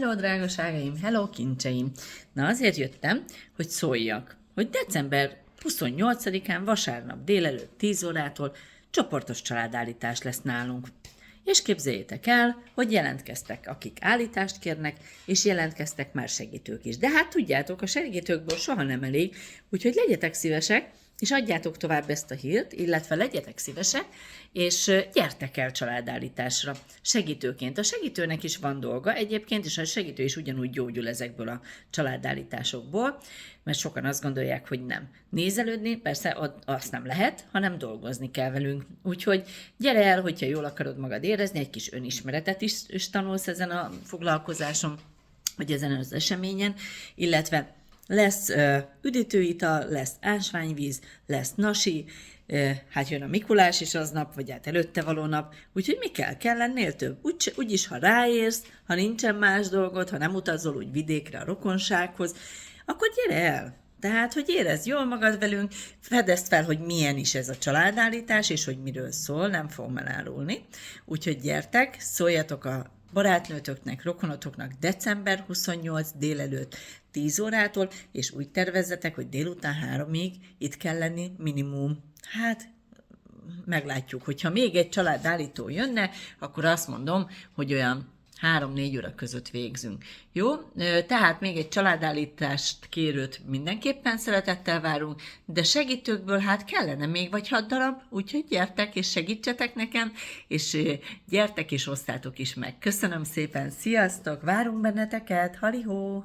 Hello, drágaságaim! Hello, kincseim! Na, azért jöttem, hogy szóljak, hogy december 28-án vasárnap délelőtt 10 órától csoportos családállítás lesz nálunk. És képzeljétek el, hogy jelentkeztek, akik állítást kérnek, és jelentkeztek már segítők is. De hát tudjátok, a segítőkből soha nem elég, úgyhogy legyetek szívesek, és adjátok tovább ezt a hírt, illetve legyetek szívesek, és gyertek el családállításra segítőként. A segítőnek is van dolga egyébként, és a segítő is ugyanúgy gyógyul ezekből a családállításokból, mert sokan azt gondolják, hogy nem. Nézelődni persze azt nem lehet, hanem dolgozni kell velünk. Úgyhogy gyere el, hogyha jól akarod magad érezni, egy kis önismeretet is tanulsz ezen a foglalkozáson, vagy ezen az eseményen, illetve lesz üdítőital, lesz ásványvíz, lesz nasi, hát jön a Mikulás is aznap, vagy hát előtte való nap, úgyhogy mi kell ennél több? Úgyis, ha ráérsz, ha nincsen más dolgod, ha nem utazol úgy vidékre a rokonsághoz, akkor gyere el! Tehát, hogy érezd jól magad velünk, fedezd fel, hogy milyen is ez a családállítás, és hogy miről szól, nem fogom elárulni. Úgyhogy gyertek, szóljatok a barátnőtöknek, rokonotoknak december 28 délelőtt 10 órától, és úgy tervezzetek, hogy délután 3-ig itt kell lenni minimum. Hát, meglátjuk, hogyha még egy családállító jönne, akkor azt mondom, hogy olyan 3-4 óra között végzünk. Jó? Tehát még egy családállítást kérőt mindenképpen szeretettel várunk, de segítőkből hát kellene még vagy 6 darab, úgyhogy gyertek és segítsetek nekem, és gyertek és osztátok is meg. Köszönöm szépen, sziasztok, várunk benneteket, halihó!